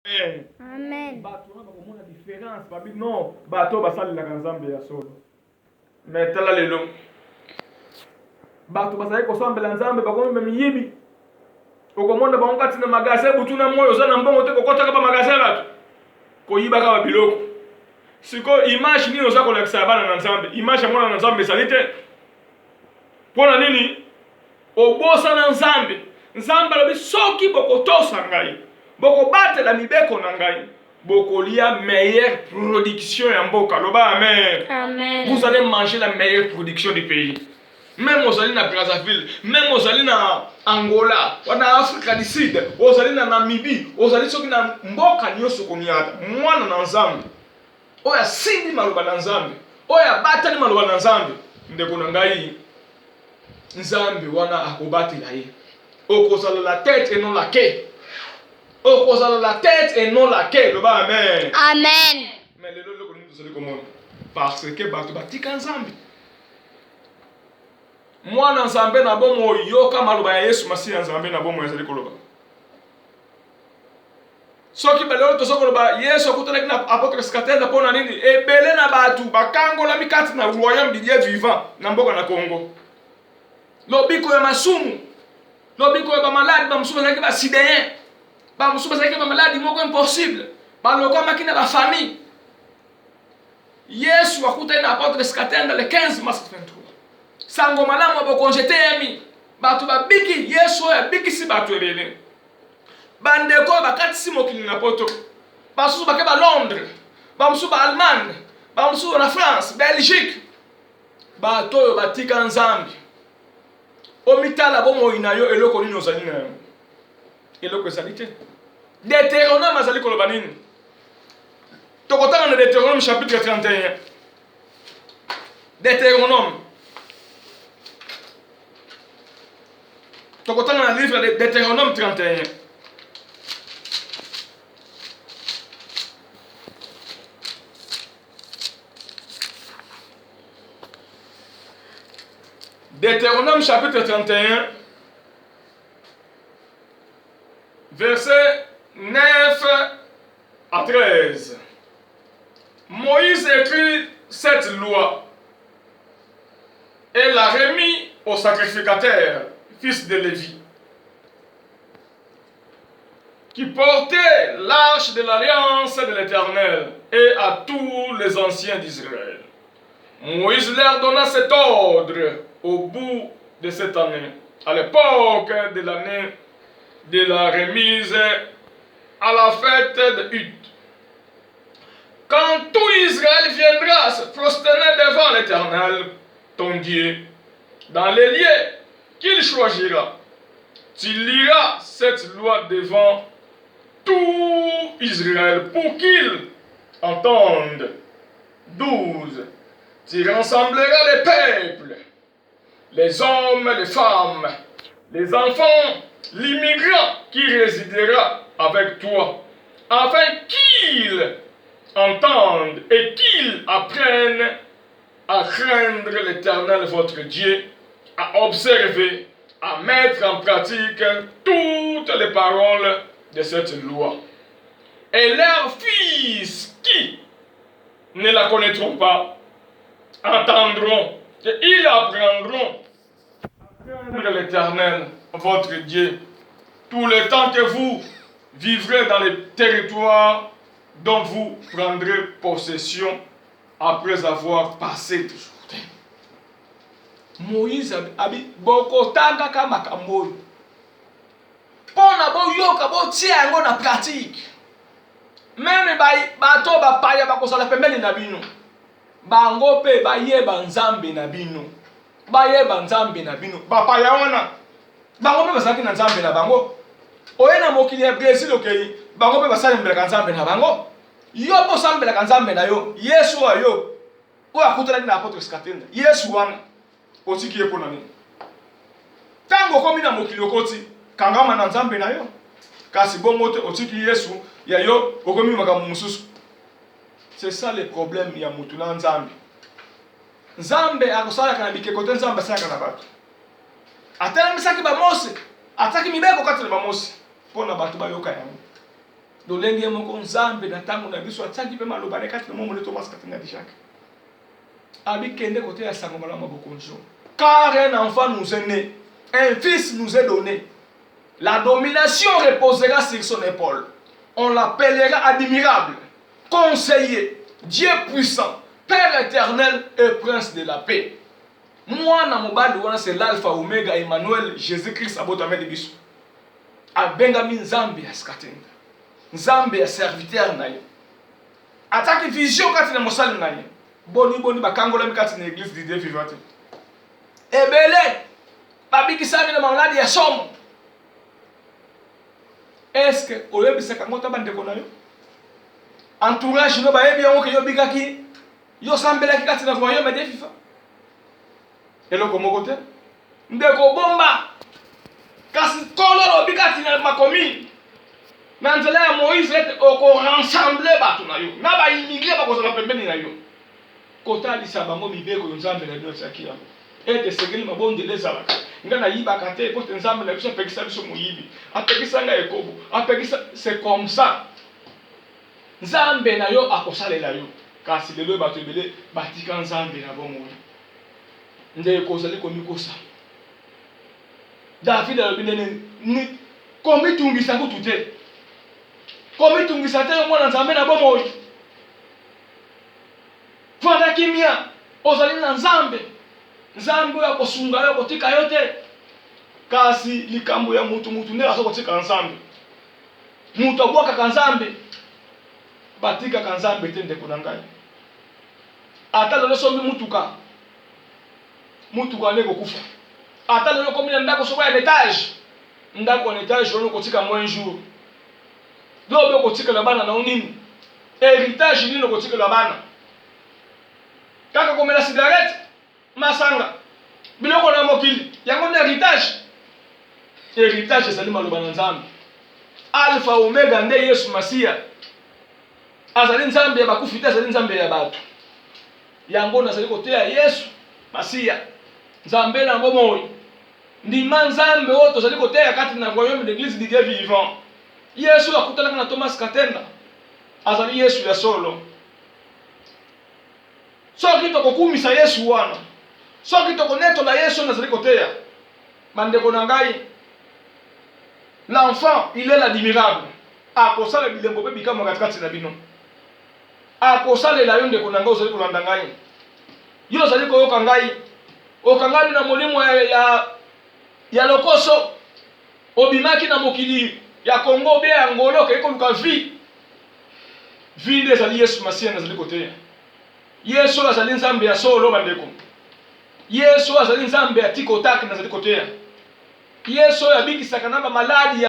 Amen. Bato na bakomona différence babi non bato basalelaka nzambe ya solo mais tala lelo bato bazali kosambela nzambe bakombe miyibi okomona bango kati na magasin butu na moyo oza na mbongo te kokotaka ba magasin bato koyibaka ba biloko siko image nini oza kolakisa bana na nzambe image ya mwana na nzambe ezali te mpona nini obosa na nzambe nzambe alobi soki bokotosa ngai bokobatela mibeko na ngai bokolia meilleure production ya mboka loba amen. Amen. Vous allez manger la meilleure production du pays. Même aux allez na Brazzaville, même aux allez na Angola, na Afrique du Sud, aux allez na Namibie, aux allez soki na mboka nyoso koniata mwana na nzambe oya sindi maloba na nzambe oya batali maloba na nzambe ndeko na ngai nzambe wana akobatela ye okozala la tête et non la queue. Okozala la tête et non la queue. Loba amen. Amen. Mais le lolo ko nous allons comment parce que bato batika nzambe mwana nzambe na bomo yoka maloba ya Yesu masiya nzambe na bomo ezali koloba soki balelo to sokoloba Yesu akuteleki na apôtre Skatenda pona nini ebele na batu bakangola mikati na royaume du Dieu vivant na mboka na Congo lobiko ya masumu lobiko ya ba malade ba musuba zaki ba sidéen ba musuba zaki ba malade moko impossible ba lokwa makina ba famille Yesu akuta na apôtre Skatenda le 15 mars 23 sango malamu abokonjete yami batu babiki Yesu ya biki si batu ebele bandeko bakatisi mokili na poto basusu bake ba Londres bamusu ba Allemagne bamusu na France Belgique bato oyo batika nzambe omitala bomo inayo eloko nini ozali na yo eloko ezali te Deutéronome azali koloba nini tokotanga na Deutéronome chapitre 31 Deutéronome tokotanga na livre de Deutéronome 31 Deutéronome chapitre 31 versets 9 à 13. Moïse écrit cette loi et l'a remis au sacrificateur, fils de Lévi, qui portait l'arche de l'alliance de l'Éternel et à tous les anciens d'Israël. Moïse leur donna cet ordre au bout de cette année, à l'époque de l'année de la remise à la fête de Hut. Quand tout Israël viendra se prosterner devant l'Éternel, ton Dieu, dans les lieux qu'il choisira, tu liras cette loi devant tout Israël pour qu'ils entendent. 12. Tu rassembleras les peuples, les hommes, les femmes, les enfants, l'immigrant qui résidera avec toi, afin qu'ils entendent et qu'ils apprennent à craindre l'Éternel votre Dieu, à observer, à mettre en pratique toutes les paroles de cette loi. Et leurs fils qui ne la connaîtront pas entendront et ils apprendront à craindre l'Éternel votre Dieu tout le temps que vous vivrez dans les territoires dont vous prendrez possession après avoir passé toujours. Moïse abi bokotanga ka makambo pona boyoka botia yango na pratique même bato bapaya bakosala pembeni na bino bango pe bayeba nzambe na bino bapaya wana bango pe basaki na nzambe na bango oye na mokili ya Brésil okei bango pe basalembelaka nzambe na bango yo po sambelaka nzambe na yo Yesu ayo oyo akutanaki na apôtre Skatenda Yesu wana otiki ye pona nini tango komi na mokili okoti kangama na nzambe na yo kasi bongo te otiki Yesu ya yo okomi makambo mosusu. C'est ça le problème ya mutu na nzambe. Nzambe akosalaka na bikeko te nzambe asalaka na bato atalamisaki bamose ataki mibeko kati na bamose mpona bato bayoka yango dolenge moko nzambe na tango na biso ataki pe maloba ne kati na momo le Thomas Katenga di Jacques abi kende côté ya sango malamu bokonjo car un enfant nous est né un fils nous est donné la domination reposera sur son épaule on l'appellera admirable conseiller Dieu puissant Père éternel et prince de la paix moi na mobali wana c'est l'alpha oméga Emmanuel Jésus-Christ abotame de biso abengami nzambe ya Katenga nzambe ya serviteur na ye ataki vision kati na mosali na ye boni bakangola mikati na église de Dieu vivant ebele babikisami na maladi ya somo est-ce que oyebisaka ngota bandeko na yo entourage no bayebi yango ke yobikaki yo sambelaki kati na royaume de FIFA eloko moko te ndeko bomba kasi kolo obikati na makomi na nzela ya Moïse oko rassembler bato na yo na ba immigrer bakozala pembeni na yo kotalisa bango mibeko yo nzambe na biso akira ete segeli mabondele ezalaka nga na yibaka te po te nzambe na biso apekisa biso moyibi apekisa nga ekobo apekisa c'est comme ça nzambe na yo akosalela yo kasi lelo bato ebele batika nzambe na bongo nde ekozali komikosa David alobi nene ni komitungisa kutu te komitungisa te mwana nzambe na bongo fanda kimia ozali na nzambe nzambe ya kosunga yo kotika yo te kasi likambo ya mutu nde aso kotika nzambe mutu abwaka nzambe batika nzambe te ndeko na ngai ata lelo sombi mutuka ndeko kufa ata lelo komi na ndako soko ya étage ndako en étage ono kotika moins jour lobe kotika la bana na nini héritage nino kotika la bana kaka komela cigarette masanga biloko na mokili yango na héritage ezali maloba na nzambe alpha omega nde Yesu Masia azali nzambe ya bakufi te azali nzambe ya bato yango nazali koteya Yesu Masia nzambe na bomoi ndima nzambe oyo tozali koteya kati na royaume d'église de Dieu vivant Yesu akutanaka na Thomas Katenga azali Yesu ya solo soki tokokumisa Yesu wana soki tokonetola Yesu nazali koteya bandeko na ngai l'enfant il est l'admirable akosala bilembo pe bikamo katikati na bino akosalela yo ndeko na ngai ozali kolanda ngai yo ozali koyoka ngai okangami na molimo ya lokoso obimaki na mokili ya Congo be ya Ngolo ke koluka vie nde ezali Yesu Masia nazali koteya Yesu azali nzambe ya solo bandeko Yesu azali nzambe ya tikotak nazali koteya Yesu abikisaka na ba maladi